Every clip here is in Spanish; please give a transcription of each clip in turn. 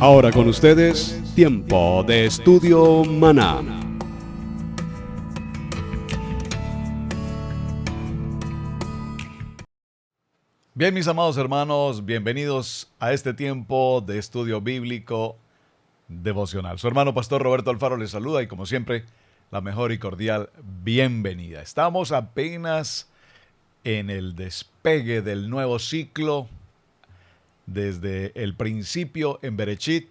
Ahora con ustedes, Tiempo de Estudio Maná. Bien, mis amados hermanos, bienvenidos a este tiempo de estudio bíblico devocional. Su hermano Pastor Roberto Alfaro les saluda y como siempre, la mejor y cordial bienvenida. Estamos apenas en el despegue del nuevo ciclo desde el principio en Berechit,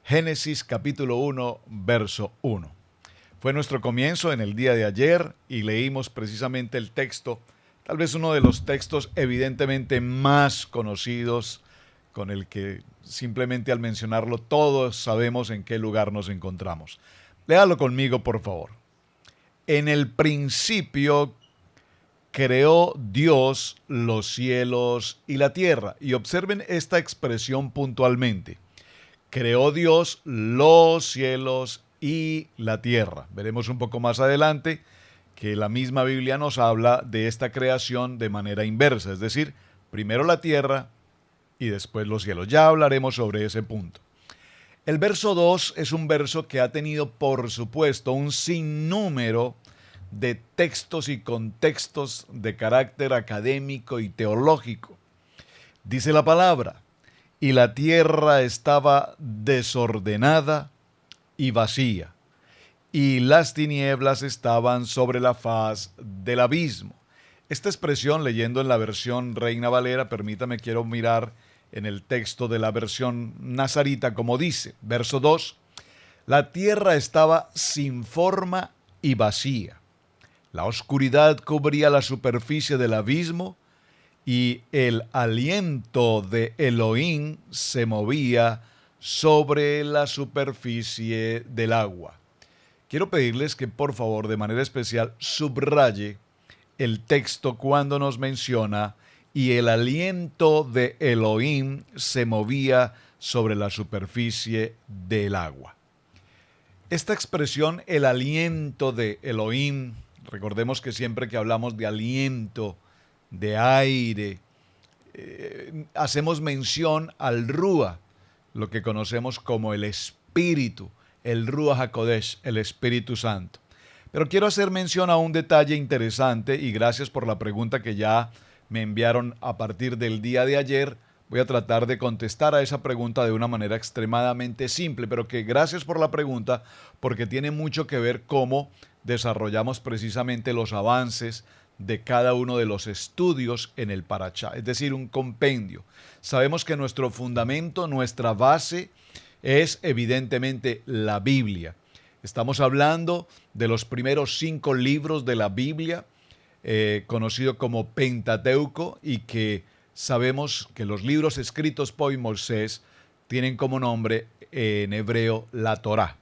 Génesis capítulo 1, verso 1. Fue nuestro comienzo en el día de ayer y leímos precisamente el texto, tal vez uno de los textos evidentemente más conocidos, con el que simplemente al mencionarlo todos sabemos en qué lugar nos encontramos. Léalo conmigo, por favor. En el principio creó Dios los cielos y la tierra. Y observen esta expresión puntualmente. Creó Dios los cielos y la tierra. Veremos un poco más adelante que la misma Biblia nos habla de esta creación de manera inversa, es decir, primero la tierra y después los cielos. Ya hablaremos sobre ese punto. El verso 2 es un verso que ha tenido, por supuesto, un sinnúmero de textos y contextos de carácter académico y teológico. Dice la palabra: y la tierra estaba desordenada y vacía, y las tinieblas estaban sobre la faz del abismo. Esta expresión, leyendo en la versión Reina Valera, permítame, quiero mirar en el texto de la versión Nazarita, como dice, verso 2, la tierra estaba sin forma y vacía. La oscuridad cubría la superficie del abismo y el aliento de Elohim se movía sobre la superficie del agua. Quiero pedirles que por favor de manera especial subraye el texto cuando nos menciona y el aliento de Elohim se movía sobre la superficie del agua. Esta expresión, el aliento de Elohim, recordemos que siempre que hablamos de aliento, de aire, hacemos mención al Rúa, lo que conocemos como el Espíritu, el Ruach HaKodesh, el Espíritu Santo. Pero quiero hacer mención a un detalle interesante y gracias por la pregunta que ya me enviaron a partir del día de ayer. Voy a tratar de contestar a esa pregunta de una manera extremadamente simple, pero que gracias por la pregunta porque tiene mucho que ver cómo desarrollamos precisamente los avances de cada uno de los estudios en el Parashá, es decir, un compendio. Sabemos que nuestro fundamento, nuestra base es evidentemente la Biblia. Estamos hablando de los primeros 5 libros de la Biblia, conocido como Pentateuco, y que sabemos que los libros escritos por Moisés tienen como nombre en hebreo la Torá.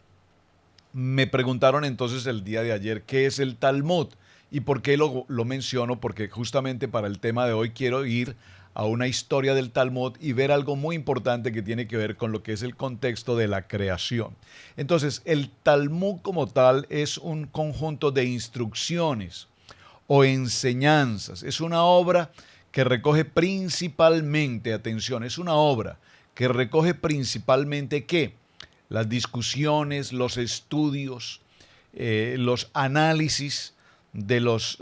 Me preguntaron entonces el día de ayer qué es el Talmud y por qué lo menciono, porque justamente para el tema de hoy quiero ir a una historia del Talmud y ver algo muy importante que tiene que ver con lo que es el contexto de la creación. Entonces, el Talmud como tal es un conjunto de instrucciones o enseñanzas. Es una obra que recoge principalmente, atención, es una obra que recoge principalmente ¿qué? Las discusiones, los estudios, los análisis de los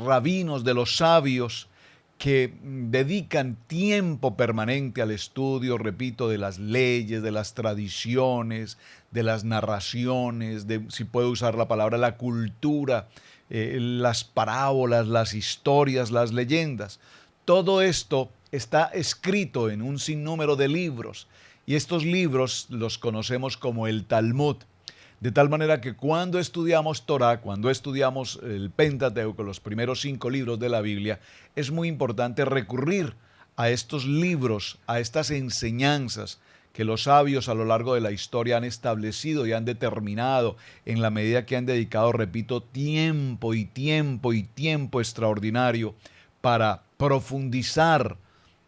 rabinos, de los sabios, que dedican tiempo permanente al estudio, repito, de las leyes, de las tradiciones, de las narraciones, de, si puedo usar la palabra, la cultura, las parábolas, las historias, las leyendas. Todo esto está escrito en un sinnúmero de libros y estos libros los conocemos como el Talmud. De tal manera que cuando estudiamos Torah, cuando estudiamos el Pentateuco, los primeros 5 libros de la Biblia, es muy importante recurrir a estos libros, a estas enseñanzas que los sabios a lo largo de la historia han establecido y han determinado en la medida que han dedicado, repito, tiempo y tiempo y tiempo extraordinario para profundizar.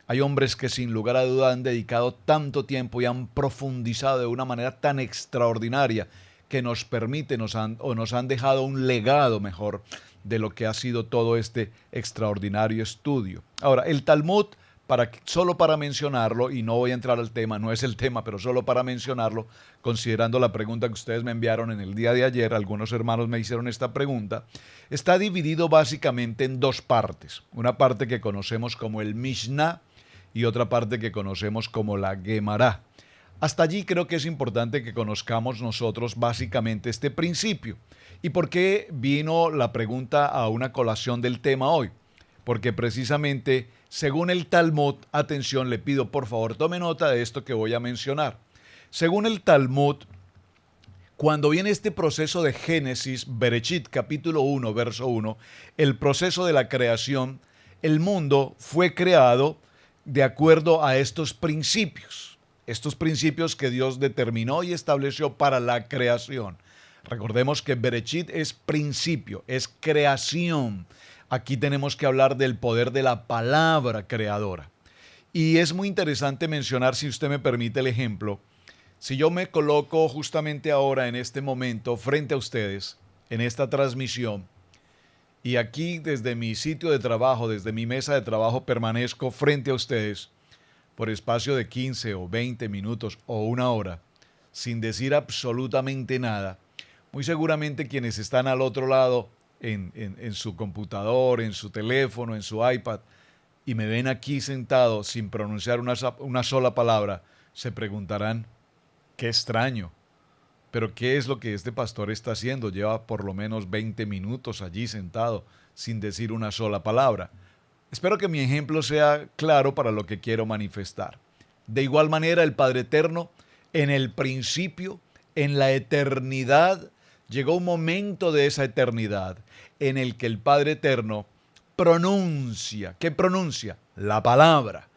Hay hombres que sin lugar a duda han dedicado tanto tiempo y han profundizado de una manera tan extraordinaria que nos permite, nos han dejado un legado mejor de lo que ha sido todo este extraordinario estudio. Ahora, el Talmud, solo para mencionarlo, y no voy a entrar al tema, no es el tema, pero solo para mencionarlo, considerando la pregunta que ustedes me enviaron en el día de ayer, algunos hermanos me hicieron esta pregunta, está dividido básicamente en dos partes. Una parte que conocemos como el Mishnah y otra parte que conocemos como la Gemara. Hasta allí creo que es importante que conozcamos nosotros básicamente este principio. ¿Y por qué vino la pregunta a una colación del tema hoy? Porque precisamente, según el Talmud, atención, le pido por favor, tome nota de esto que voy a mencionar. Según el Talmud, cuando viene este proceso de Génesis, Bereshit, capítulo 1, verso 1, el proceso de la creación, el mundo fue creado de acuerdo a estos principios que Dios determinó y estableció para la creación. Recordemos que Bereshit es principio, es creación. Aquí tenemos que hablar del poder de la palabra creadora. Y es muy interesante mencionar, si usted me permite el ejemplo, si yo me coloco justamente ahora en este momento frente a ustedes, en esta transmisión, y aquí desde mi sitio de trabajo, desde mi mesa de trabajo, permanezco frente a ustedes por espacio de 15 o 20 minutos o una hora, sin decir absolutamente nada, muy seguramente quienes están al otro lado, en su computador, en su teléfono, en su iPad, y me ven aquí sentado sin pronunciar una sola palabra, se preguntarán, qué extraño, pero ¿qué es lo que este pastor está haciendo? Lleva por lo menos 20 minutos allí sentado sin decir una sola palabra. Espero que mi ejemplo sea claro para lo que quiero manifestar. De igual manera, el Padre Eterno, en el principio, en la eternidad, llegó un momento de esa eternidad en el que el Padre Eterno pronuncia. ¿Qué pronuncia? La palabra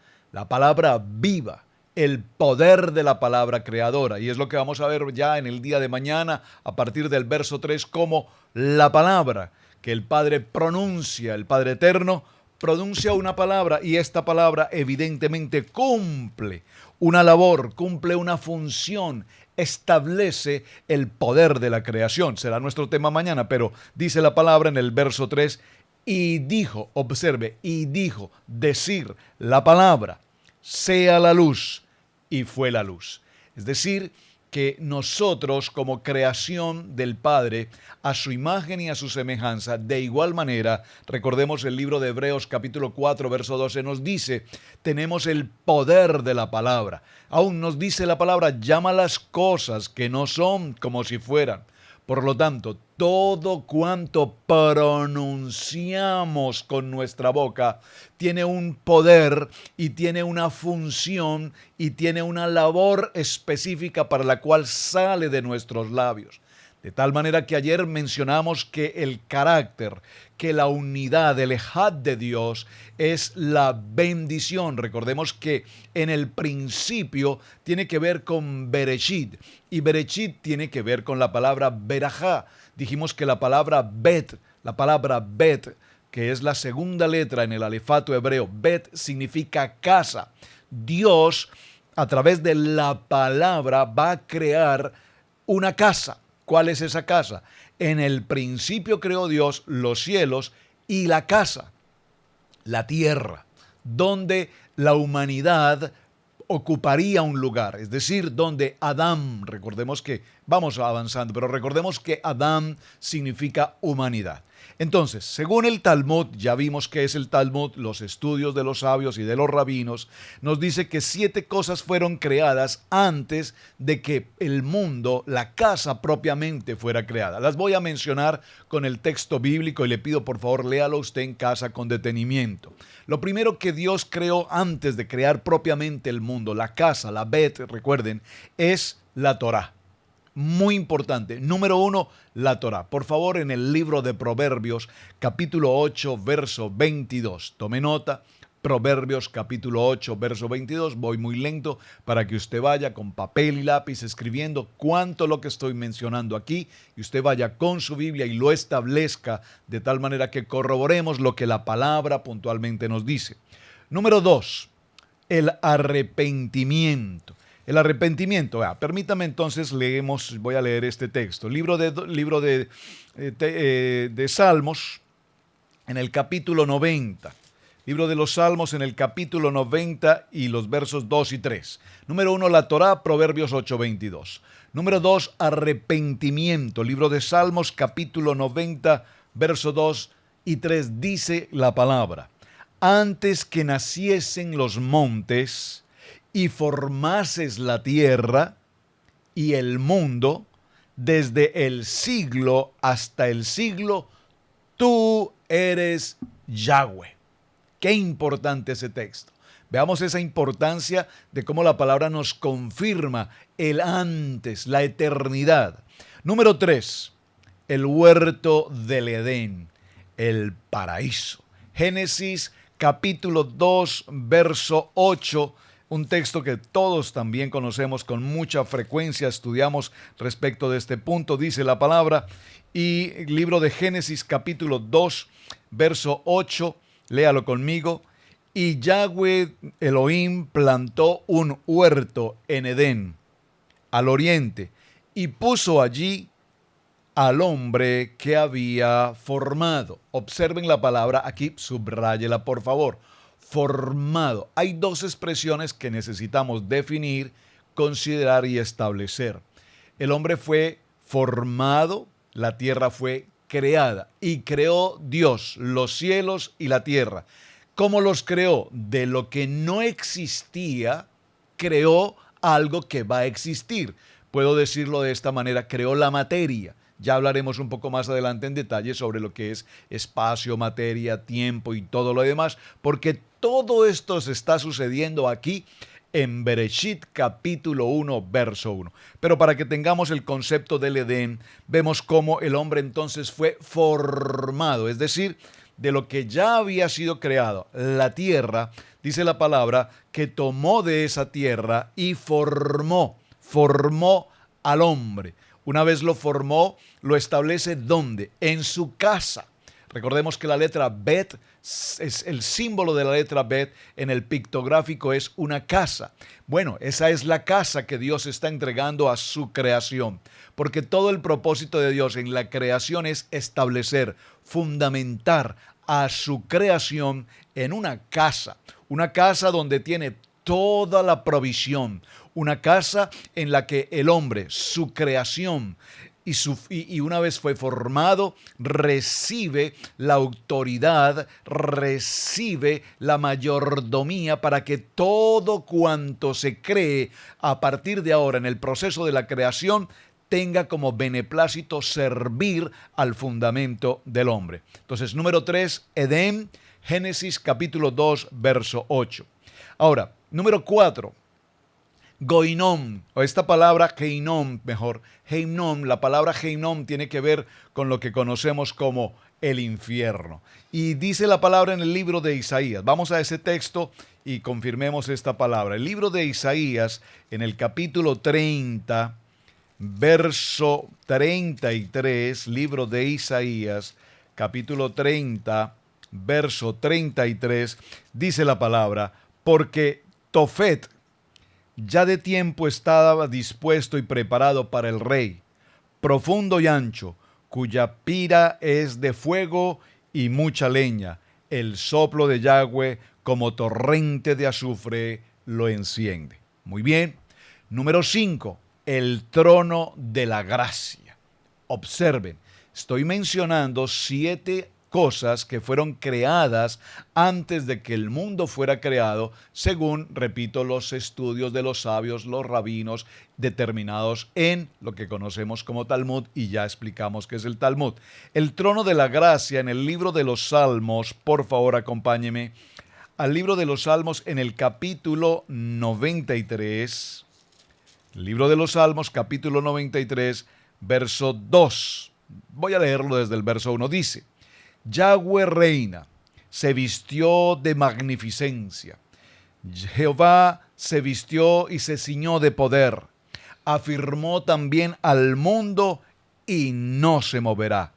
viva, el poder de la palabra creadora. Y es lo que vamos a ver ya en el día de mañana, a partir del verso 3, como la palabra que el Padre pronuncia, el Padre Eterno, pronuncia una palabra y esta palabra evidentemente cumple una labor, cumple una función, establece el poder de la creación. Será nuestro tema mañana, pero dice la palabra en el verso 3, y dijo, observe, y dijo, decir la palabra, sea la luz, y fue la luz. Es decir, que nosotros como creación del Padre, a su imagen y a su semejanza, de igual manera, recordemos el libro de Hebreos capítulo 4, verso 12, nos dice, tenemos el poder de la palabra. Aún nos dice la palabra, llama las cosas que no son como si fueran. Por lo tanto, todo cuanto pronunciamos con nuestra boca tiene un poder y tiene una función y tiene una labor específica para la cual sale de nuestros labios. De tal manera que ayer mencionamos que el carácter, que la unidad, el ejad de Dios es la bendición. Recordemos que en el principio tiene que ver con Bereshit y Bereshit tiene que ver con la palabra Berajá. Dijimos que la palabra bet, que es la segunda letra en el alefato hebreo, bet significa casa. Dios, a través de la palabra, va a crear una casa. ¿Cuál es esa casa? En el principio creó Dios los cielos y la casa, la tierra, donde la humanidad ocuparía un lugar, es decir, donde Adán, recordemos que vamos avanzando, pero recordemos que Adán significa humanidad. Entonces, según el Talmud, ya vimos qué es el Talmud, los estudios de los sabios y de los rabinos, nos dice que 7 cosas fueron creadas antes de que el mundo, la casa propiamente fuera creada. Las voy a mencionar con el texto bíblico y le pido por favor léalo usted en casa con detenimiento. Lo primero que Dios creó antes de crear propiamente el mundo, la casa, la Bet, recuerden, es la Torá. Muy importante. Número 1, la Torá. Por favor, en el libro de Proverbios, capítulo 8, verso 22. Tome nota. Proverbios, capítulo 8, verso 22. Voy muy lento para que usted vaya con papel y lápiz escribiendo cuánto lo que estoy mencionando aquí y usted vaya con su Biblia y lo establezca de tal manera que corroboremos lo que la palabra puntualmente nos dice. Número 2, el arrepentimiento. El arrepentimiento, permítame entonces voy a leer este texto. Libro de Salmos, en el capítulo 90. Libro de los Salmos en el capítulo 90 y los versos 2 y 3. Número 1, la Torá, Proverbios 8:22. Número 2, arrepentimiento. Libro de Salmos, capítulo 90, verso 2 y 3. Dice la palabra: antes que naciesen los montes y formases la tierra y el mundo, desde el siglo hasta el siglo, tú eres Yahweh. Qué importante ese texto. Veamos esa importancia de cómo la palabra nos confirma el antes, la eternidad. Número 3, el huerto del Edén, el paraíso. Génesis capítulo 2, verso 8, un texto que todos también conocemos, con mucha frecuencia estudiamos respecto de este punto, dice la palabra, y libro de Génesis capítulo 2, verso 8, léalo conmigo. Y Yahweh Elohim plantó un huerto en Edén, al oriente, y puso allí al hombre que había formado. Observen la palabra aquí, subráyela por favor. Formado. Hay dos expresiones que necesitamos definir, considerar y establecer. El hombre fue formado, la tierra fue creada y creó Dios los cielos y la tierra. ¿Cómo los creó? De lo que no existía, creó algo que va a existir. Puedo decirlo de esta manera, creó la materia. Ya hablaremos un poco más adelante en detalle sobre lo que es espacio, materia, tiempo y todo lo demás, porque todo esto se está sucediendo aquí en Bereshit capítulo 1, verso 1. Pero para que tengamos el concepto del Edén, vemos cómo el hombre entonces fue formado, es decir, de lo que ya había sido creado, la tierra, dice la palabra, que tomó de esa tierra y formó al hombre. Una vez lo formó, lo establece ¿dónde? En su casa. Recordemos que la letra Bet es el símbolo de la letra Bet en el pictográfico, es una casa. Bueno, esa es la casa que Dios está entregando a su creación, porque todo el propósito de Dios en la creación es establecer, fundamentar a su creación en una casa donde tiene toda la provisión, una casa en la que el hombre, su creación, y una vez fue formado, recibe la autoridad, recibe la mayordomía para que todo cuanto se cree a partir de ahora en el proceso de la creación tenga como beneplácito servir al fundamento del hombre. Entonces, número 3, Edén, Génesis capítulo 2, verso 8. Ahora, número 4, Goinom, o esta palabra Heinom, mejor, Heinom, la palabra Heinom tiene que ver con lo que conocemos como el infierno. Y dice la palabra en el libro de Isaías. Vamos a ese texto y confirmemos esta palabra. El libro de Isaías, en el capítulo 30, verso 33, libro de Isaías, capítulo 30, verso 33, dice la palabra, porque Tofet ya de tiempo estaba dispuesto y preparado para el rey, profundo y ancho, cuya pira es de fuego y mucha leña. El soplo de Yahweh como torrente de azufre lo enciende. Muy bien. Número 5, el trono de la gracia. Observen, estoy mencionando 7 cosas que fueron creadas antes de que el mundo fuera creado, según, repito, los estudios de los sabios, los rabinos, determinados en lo que conocemos como Talmud, y ya explicamos qué es el Talmud. El trono de la gracia en el libro de los Salmos, por favor acompáñeme al libro de los Salmos en el capítulo 93, libro de los Salmos, capítulo 93, verso 2. Voy a leerlo desde el verso 1, dice: Yahweh reina, se vistió de magnificencia. Jehová se vistió y se ciñó de poder. Afirmó también al mundo y no se moverá.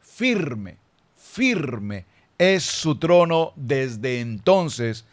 Firme, firme es su trono desde entonces.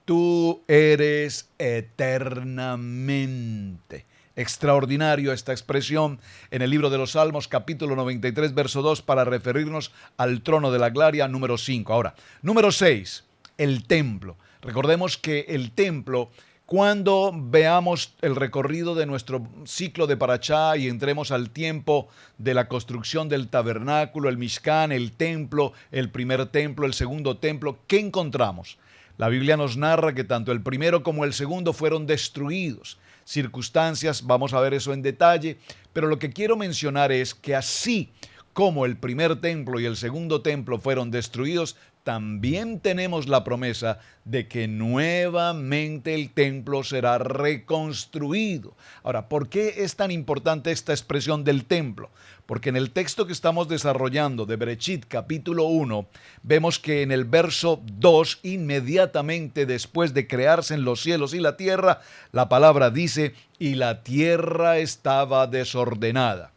Tú eres eternamente. Extraordinario esta expresión en el libro de los Salmos, capítulo 93, verso 2, para referirnos al trono de la gloria, número 5. Ahora, número 6, el templo. Recordemos que el templo, cuando veamos el recorrido de nuestro ciclo de Parashá y entremos al tiempo de la construcción del tabernáculo, el Mishkan, el templo, el primer templo, el segundo templo, ¿qué encontramos? La Biblia nos narra que tanto el primero como el segundo fueron destruidos. Circunstancias, vamos a ver eso en detalle, pero lo que quiero mencionar es que así como el primer templo y el segundo templo fueron destruidos, también tenemos la promesa de que nuevamente el templo será reconstruido. Ahora, ¿por qué es tan importante esta expresión del templo? Porque en el texto que estamos desarrollando de Bereshit capítulo 1, vemos que en el verso 2, inmediatamente después de crearse en los cielos y la tierra, la palabra dice, y la tierra estaba desordenada.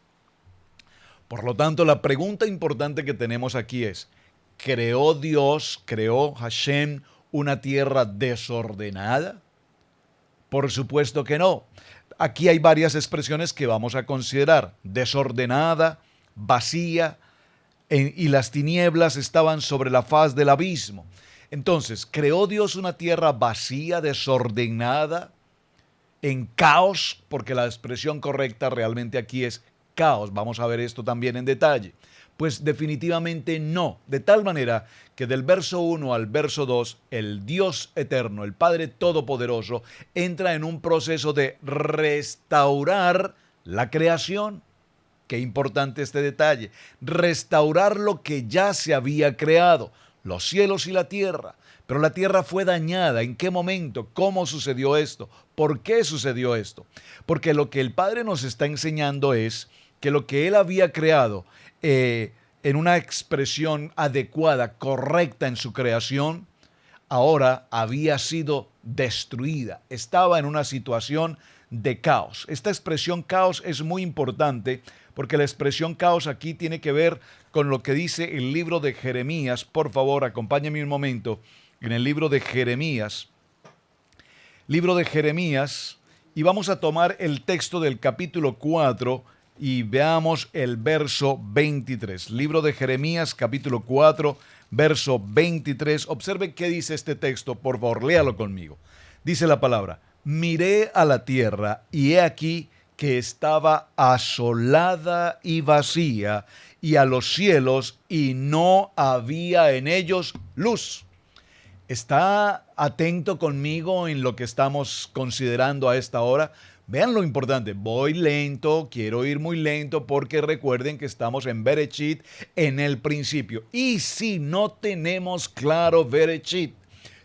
Por lo tanto, la pregunta importante que tenemos aquí es, ¿creó Dios, creó Hashem una tierra desordenada? Por supuesto que no. Aquí hay varias expresiones que vamos a considerar. Desordenada, vacía, y las tinieblas estaban sobre la faz del abismo. Entonces, ¿creó Dios una tierra vacía, desordenada, en caos? Porque la expresión correcta realmente aquí es caos. Vamos a ver esto también en detalle. Pues definitivamente no, de tal manera que del verso 1 al verso 2, el Dios eterno, el Padre Todopoderoso, entra en un proceso de restaurar la creación. Qué importante este detalle, restaurar lo que ya se había creado, los cielos y la tierra. Pero la tierra fue dañada. ¿En qué momento? ¿Cómo sucedió esto? ¿Por qué sucedió esto? Porque lo que el Padre nos está enseñando es que lo que Él había creado en una expresión adecuada, correcta en su creación, ahora había sido destruida. Estaba en una situación de caos. Esta expresión caos es muy importante porque la expresión caos aquí tiene que ver con lo que dice el libro de Jeremías. Por favor, acompáñenme un momento en el libro de Jeremías. Libro de Jeremías, y vamos a tomar el texto del capítulo 4 y veamos el verso 23. Libro de Jeremías, capítulo 4, verso 23. Observe qué dice este texto, por favor, léalo conmigo. Dice la palabra, miré a la tierra y he aquí que estaba asolada y vacía, y a los cielos y no había en ellos luz. ¿Está atento conmigo en lo que estamos considerando a esta hora? Vean lo importante, voy lento, quiero ir muy lento porque recuerden que estamos en Bereshit, en el principio. Y si no tenemos claro Bereshit,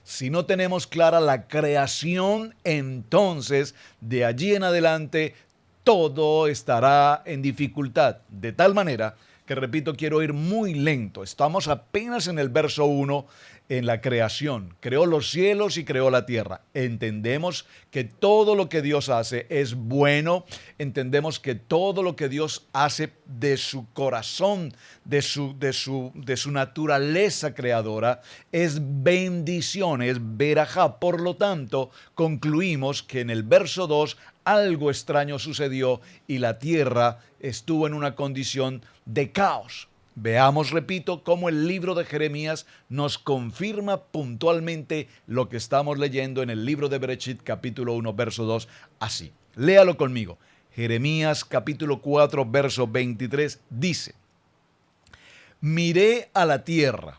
si no tenemos clara la creación, entonces de allí en adelante todo estará en dificultad. De tal manera que, repito, quiero ir muy lento. Estamos apenas en el verso 1, en la creación. Creó los cielos y creó la tierra. Entendemos que todo lo que Dios hace es bueno. Entendemos que todo lo que Dios hace de su corazón, de su naturaleza creadora, es bendición, es verajá. Por lo tanto, concluimos que en el verso 2 algo extraño sucedió y la tierra estuvo en una condición de caos. Veamos, repito, cómo el libro de Jeremías nos confirma puntualmente lo que estamos leyendo en el libro de Bereshit, capítulo 1, verso 2, así. Léalo conmigo. Jeremías, capítulo 4, verso 23, dice, miré a la tierra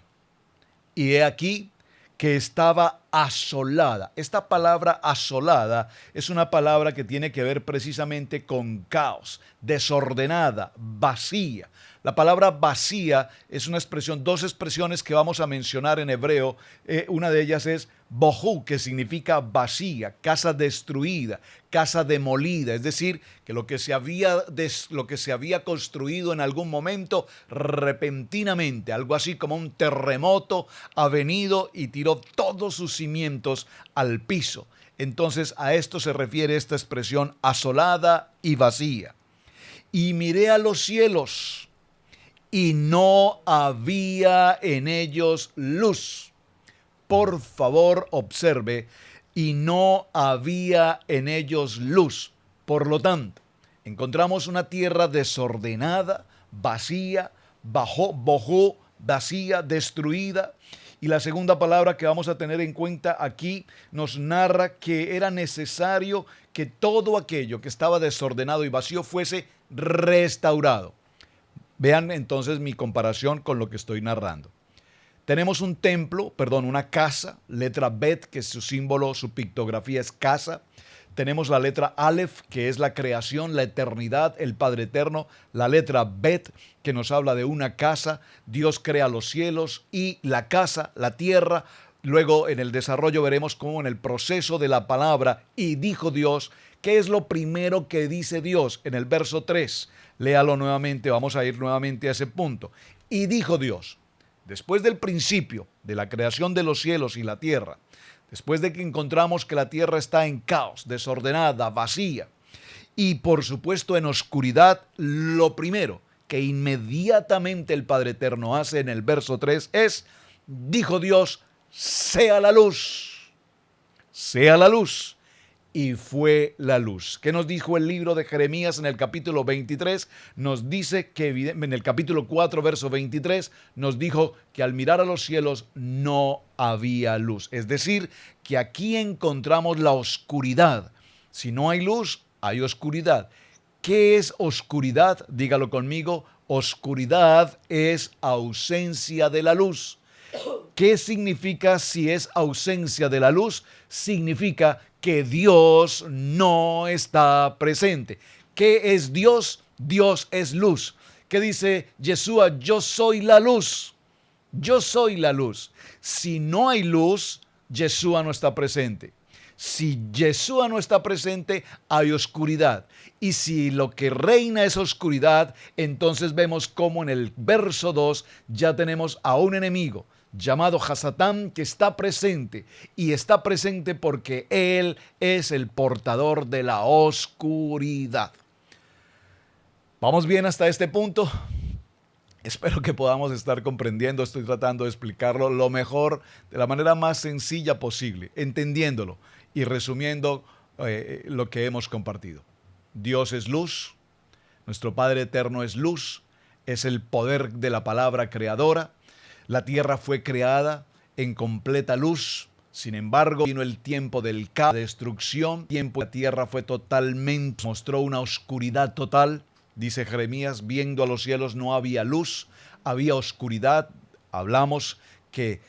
y he aquí que estaba asolada. Esta palabra asolada es una palabra que tiene que ver precisamente con caos, desordenada, vacía. La palabra vacía es una expresión, dos expresiones que vamos a mencionar en hebreo. Una de ellas es bohu, que significa vacía, casa destruida, casa demolida. Es decir, que lo que se había construido en algún momento, repentinamente, algo así como un terremoto, ha venido y tiró todos sus cimientos al piso. Entonces a esto se refiere esta expresión asolada y vacía. Y miré a los cielos y no había en ellos luz. Por favor, observe, y no había en ellos luz. Por lo tanto, encontramos una tierra desordenada, vacía, bohu, vacía, destruida. Y la segunda palabra que vamos a tener en cuenta aquí nos narra que era necesario que todo aquello que estaba desordenado y vacío fuese restaurado. Vean entonces mi comparación con lo que estoy narrando. Tenemos un templo, una casa, letra Bet, que es su símbolo, su pictografía es casa. Tenemos la letra Aleph, que es la creación, la eternidad, el Padre Eterno. La letra Bet, que nos habla de una casa. Dios crea los cielos y la casa, la tierra. Luego en el desarrollo veremos cómo en el proceso de la palabra, y dijo Dios, ¿qué es lo primero que dice Dios? En el verso 3, léalo nuevamente, vamos a ir nuevamente a ese punto. Y dijo Dios, después del principio de la creación de los cielos y la tierra, después de que encontramos que la tierra está en caos, desordenada, vacía y por supuesto en oscuridad, lo primero que inmediatamente el Padre Eterno hace en el verso 3 es, dijo Dios, sea la luz, sea la luz. Y fue la luz. ¿Qué nos dijo el libro de Jeremías en el capítulo 23? Nos dice que en el capítulo 4, verso 23, nos dijo que al mirar a los cielos no había luz. Es decir, que aquí encontramos la oscuridad. Si no hay luz, hay oscuridad. ¿Qué es oscuridad? Dígalo conmigo. Oscuridad es ausencia de la luz. ¿Qué significa si es ausencia de la luz? Significa que Dios no está presente. ¿Qué es Dios? Dios es luz. ¿Qué dice Yeshua? Yo soy la luz. Yo soy la luz. Si no hay luz, Yeshua no está presente. Si Yeshua no está presente, hay oscuridad. Y si lo que reina es oscuridad, entonces vemos cómo en el verso 2 ya tenemos a un enemigo llamado Hasatán, que está presente, y está presente porque él es el portador de la oscuridad. ¿Vamos bien hasta este punto? Espero que podamos estar comprendiendo. Estoy tratando de explicarlo lo mejor, de la manera más sencilla posible, entendiéndolo y resumiendo lo que hemos compartido. Dios es luz, nuestro Padre Eterno es luz, es el poder de la palabra creadora. La tierra fue creada en completa luz. Sin embargo, vino el tiempo del caos, de destrucción. La tierra fue totalmente, mostró una oscuridad total. Dice Jeremías, viendo a los cielos no había luz, había oscuridad. Hablamos que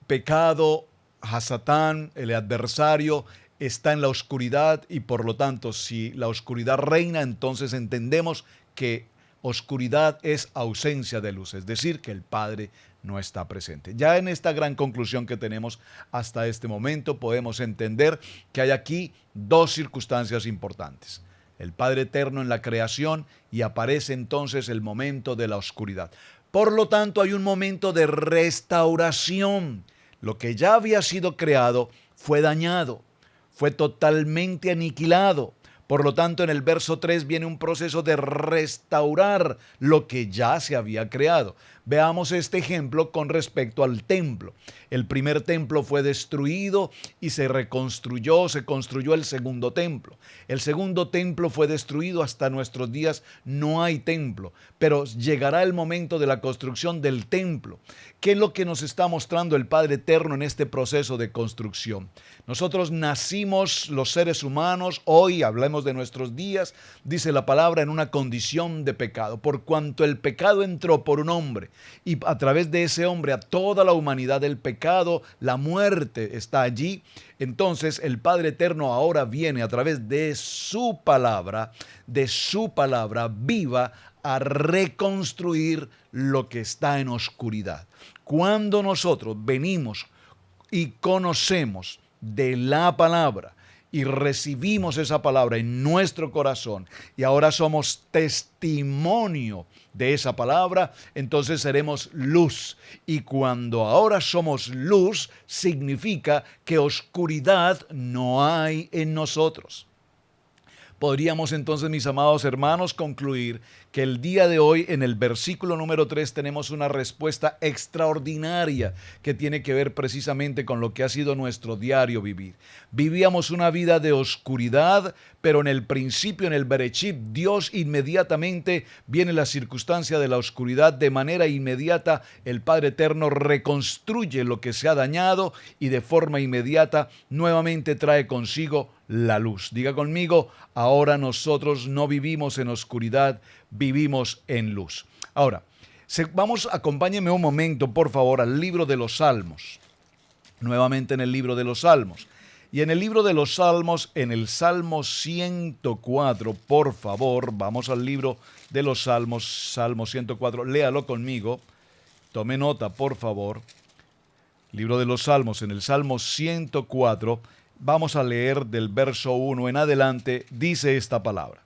pecado, Hasatán, el adversario, está en la oscuridad y por lo tanto, si la oscuridad reina, entonces entendemos que oscuridad es ausencia de luz, es decir, que el Padre no está presente. Ya en esta gran conclusión que tenemos hasta este momento, podemos entender que hay aquí dos circunstancias importantes. El Padre Eterno en la creación y aparece entonces el momento de la oscuridad. Por lo tanto, hay un momento de restauración. Lo que ya había sido creado fue dañado, fue totalmente aniquilado. Por lo tanto, en el verso 3 viene un proceso de restaurar lo que ya se había creado. Veamos este ejemplo con respecto al templo. El primer templo fue destruido y se construyó el segundo templo. El segundo templo fue destruido, hasta nuestros días no hay templo, pero llegará el momento de la construcción del templo. ¿Qué es lo que nos está mostrando el Padre Eterno en este proceso de construcción? Nosotros nacimos, los seres humanos, hoy hablemos de nuestros días, dice la palabra, en una condición de pecado. Por cuanto el pecado entró por un hombre y a través de ese hombre a toda la humanidad el pecado, la muerte está allí. Entonces el Padre Eterno ahora viene a través de su palabra viva, a reconstruir lo que está en oscuridad. Cuando nosotros venimos y conocemos de la palabra y recibimos esa palabra en nuestro corazón y ahora somos testimonio de esa palabra, entonces seremos luz. Y cuando ahora somos luz, significa que oscuridad no hay en nosotros. Podríamos entonces, mis amados hermanos, concluir que el día de hoy, en el versículo número 3, tenemos una respuesta extraordinaria que tiene que ver precisamente con lo que ha sido nuestro diario vivir. Vivíamos una vida de oscuridad, pero en el principio, en el Bereshit, Dios inmediatamente viene la circunstancia de la oscuridad. De manera inmediata, el Padre Eterno reconstruye lo que se ha dañado y de forma inmediata nuevamente trae consigo la luz. Diga conmigo, ahora nosotros no vivimos en oscuridad, vivimos en luz. Ahora, acompáñenme un momento, por favor, al libro de los Salmos. Nuevamente en el libro de los Salmos. Y en el libro de los Salmos, en el Salmo 104, por favor, vamos al libro de los Salmos, Salmo 104, léalo conmigo, tome nota, por favor. Libro de los Salmos, en el Salmo 104, vamos a leer del verso 1 en adelante, dice esta palabra.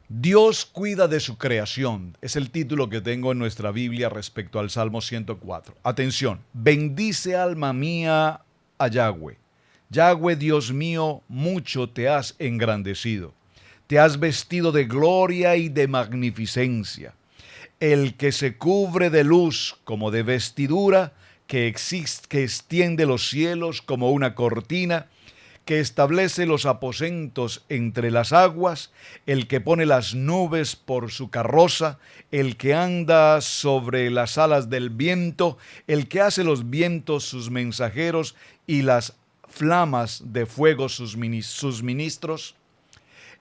Dios cuida de su creación, es el título que tengo en nuestra Biblia respecto al Salmo 104. Atención, bendice alma mía a Yahweh. Yahweh, Dios mío, mucho te has engrandecido. Te has vestido de gloria y de magnificencia. El que se cubre de luz como de vestidura, que extiende los cielos como una cortina, que establece los aposentos entre las aguas, el que pone las nubes por su carroza, el que anda sobre las alas del viento, el que hace los vientos sus mensajeros y las flamas de fuego sus ministros.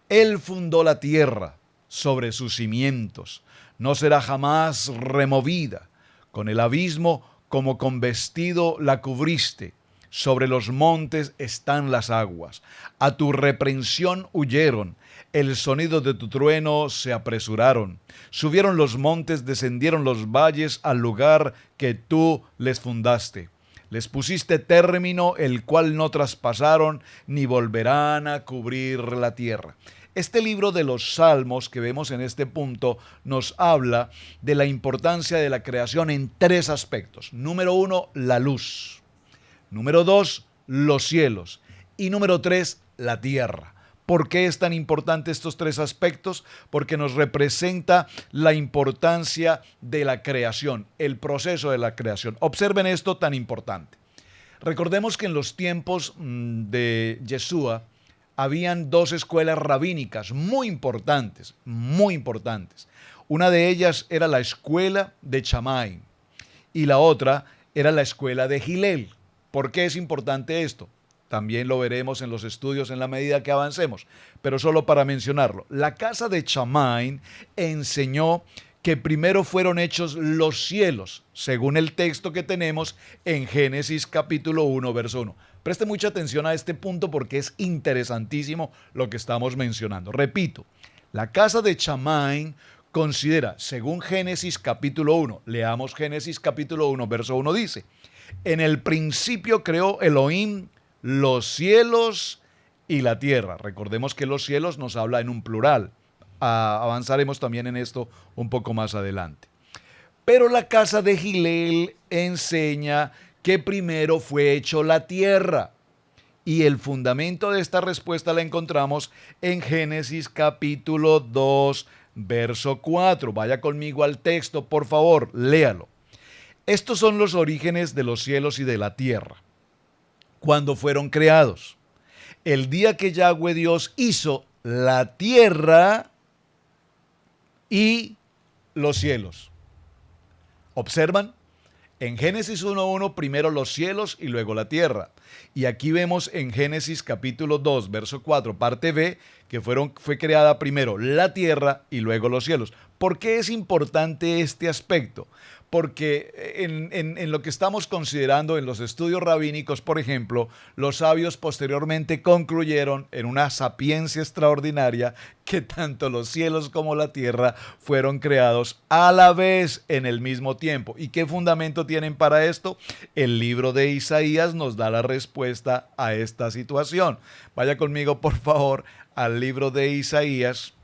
Él fundó la tierra sobre sus cimientos, no será jamás removida. Con el abismo como con vestido la cubriste. Sobre los montes están las aguas. A tu reprensión huyeron. El sonido de tu trueno se apresuraron. Subieron los montes, descendieron los valles al lugar que tú les fundaste. Les pusiste término, el cual no traspasaron, ni volverán a cubrir la tierra. Este libro de los Salmos que vemos en este punto nos habla de la importancia de la creación en tres aspectos. Número 1, la luz. Número 2, los cielos. Y número 3, la tierra. ¿Por qué es tan importante estos tres aspectos? Porque nos representa la importancia de la creación, el proceso de la creación. Observen esto tan importante. Recordemos que en los tiempos de Yeshua habían dos escuelas rabínicas muy importantes, muy importantes. Una de ellas era la escuela de Shammai y la otra era la escuela de Hillel. ¿Por qué es importante esto? También lo veremos en los estudios en la medida que avancemos, pero solo para mencionarlo. La casa de Shammai enseñó que primero fueron hechos los cielos, según el texto que tenemos en Génesis capítulo 1, verso 1. Preste mucha atención a este punto porque es interesantísimo lo que estamos mencionando. Repito, la casa de Shammai considera, según Génesis capítulo 1, leamos Génesis capítulo 1, verso 1 dice, en el principio creó Elohim los cielos y la tierra. Recordemos que los cielos nos habla en un plural. Avanzaremos también en esto un poco más adelante. Pero la casa de Hillel enseña que primero fue hecho la tierra. Y el fundamento de esta respuesta la encontramos en Génesis capítulo 2, verso 4. Vaya conmigo al texto, por favor, léalo. Estos son los orígenes de los cielos y de la tierra, cuando fueron creados. El día que Yahweh Dios hizo la tierra y los cielos. ¿Observan? En Génesis 1.1 primero los cielos y luego la tierra. Y aquí vemos en Génesis capítulo 2, verso 4, parte B, que fue creada primero la tierra y luego los cielos. ¿Por qué es importante este aspecto? Porque en lo que estamos considerando en los estudios rabínicos, por ejemplo, los sabios posteriormente concluyeron en una sapiencia extraordinaria que tanto los cielos como la tierra fueron creados a la vez en el mismo tiempo. ¿Y qué fundamento tienen para esto? El libro de Isaías nos da la respuesta a esta situación. Vaya conmigo, por favor, al libro de Isaías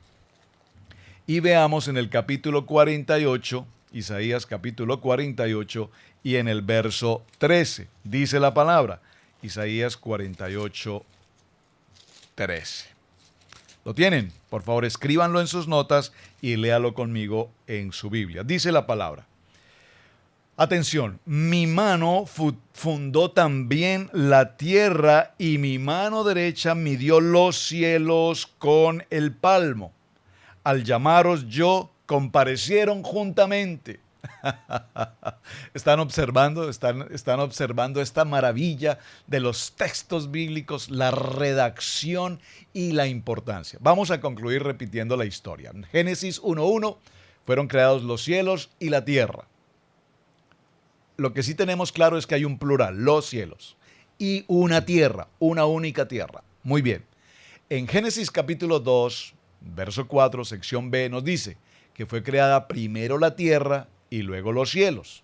y veamos en el capítulo 48, Isaías capítulo 48 y en el verso 13, dice la palabra, Isaías 48, 13. ¿Lo tienen? Por favor, escríbanlo en sus notas y léalo conmigo en su Biblia. Dice la palabra. Atención, mi mano fundó también la tierra y mi mano derecha midió los cielos con el palmo. Al llamaros yo, comparecieron juntamente. Están observando esta maravilla de los textos bíblicos, la redacción y la importancia. Vamos a concluir repitiendo la historia. En Génesis 1:1 fueron creados los cielos y la tierra. Lo que sí tenemos claro es que hay un plural, los cielos, y una tierra, una única tierra. Muy bien. En Génesis capítulo 2, verso 4, sección B, nos dice que fue creada primero la tierra y luego los cielos,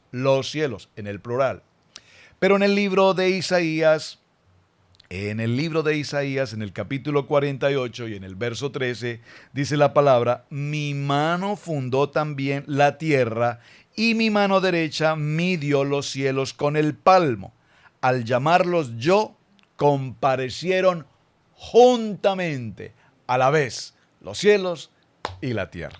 en el plural. Pero en el libro de Isaías, en el capítulo 48 y en el verso 13, dice la palabra, mi mano fundó también la tierra y mi mano derecha midió los cielos con el palmo. Al llamarlos yo, comparecieron juntamente, a la vez, los cielos y la tierra.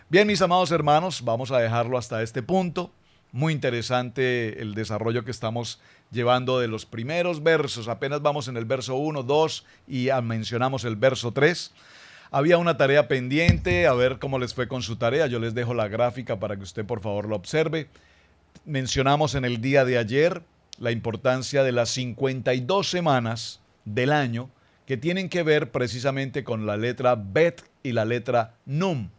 Bien, mis amados hermanos, vamos a dejarlo hasta este punto. Muy interesante el desarrollo que estamos llevando de los primeros versos. Apenas vamos en el verso 1, 2 y mencionamos el verso 3. Había una tarea pendiente, a ver cómo les fue con su tarea. Yo les dejo la gráfica para que usted por favor lo observe. Mencionamos en el día de ayer la importancia de las 52 semanas del año que tienen que ver precisamente con la letra Bet y la letra Num.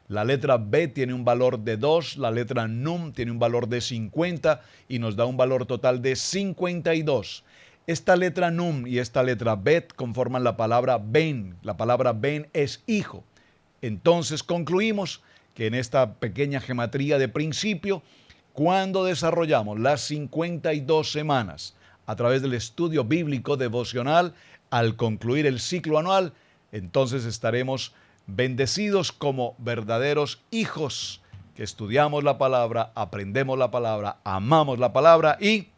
La letra B tiene un valor de 2, la letra Num tiene un valor de 50 y nos da un valor total de 52. Esta letra Num y esta letra Bet conforman la palabra Ben. La palabra Ben es hijo. Entonces concluimos que en esta pequeña gematría de principio, cuando desarrollamos las 52 semanas a través del estudio bíblico devocional, al concluir el ciclo anual, entonces estaremos bendecidos como verdaderos hijos que estudiamos la palabra, aprendemos la palabra, amamos la palabra y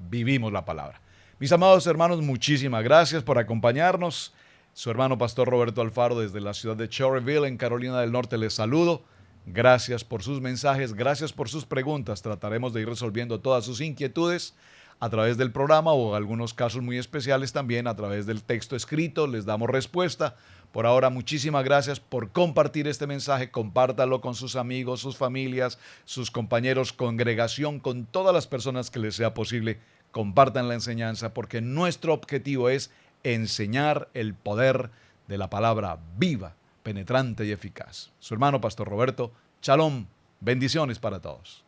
vivimos la palabra. Mis amados hermanos, muchísimas gracias por acompañarnos. Su hermano Pastor Roberto Alfaro desde la ciudad de Cherryville, en Carolina del Norte, les saludo. Gracias por sus mensajes, gracias por sus preguntas. Trataremos de ir resolviendo todas sus inquietudes a través del programa o en algunos casos muy especiales también a través del texto escrito. Les damos respuesta. Por ahora, muchísimas gracias por compartir este mensaje. Compártalo con sus amigos, sus familias, sus compañeros, congregación, con todas las personas que les sea posible. Compartan la enseñanza porque nuestro objetivo es enseñar el poder de la palabra viva, penetrante y eficaz. Su hermano Pastor Roberto, Shalom, bendiciones para todos.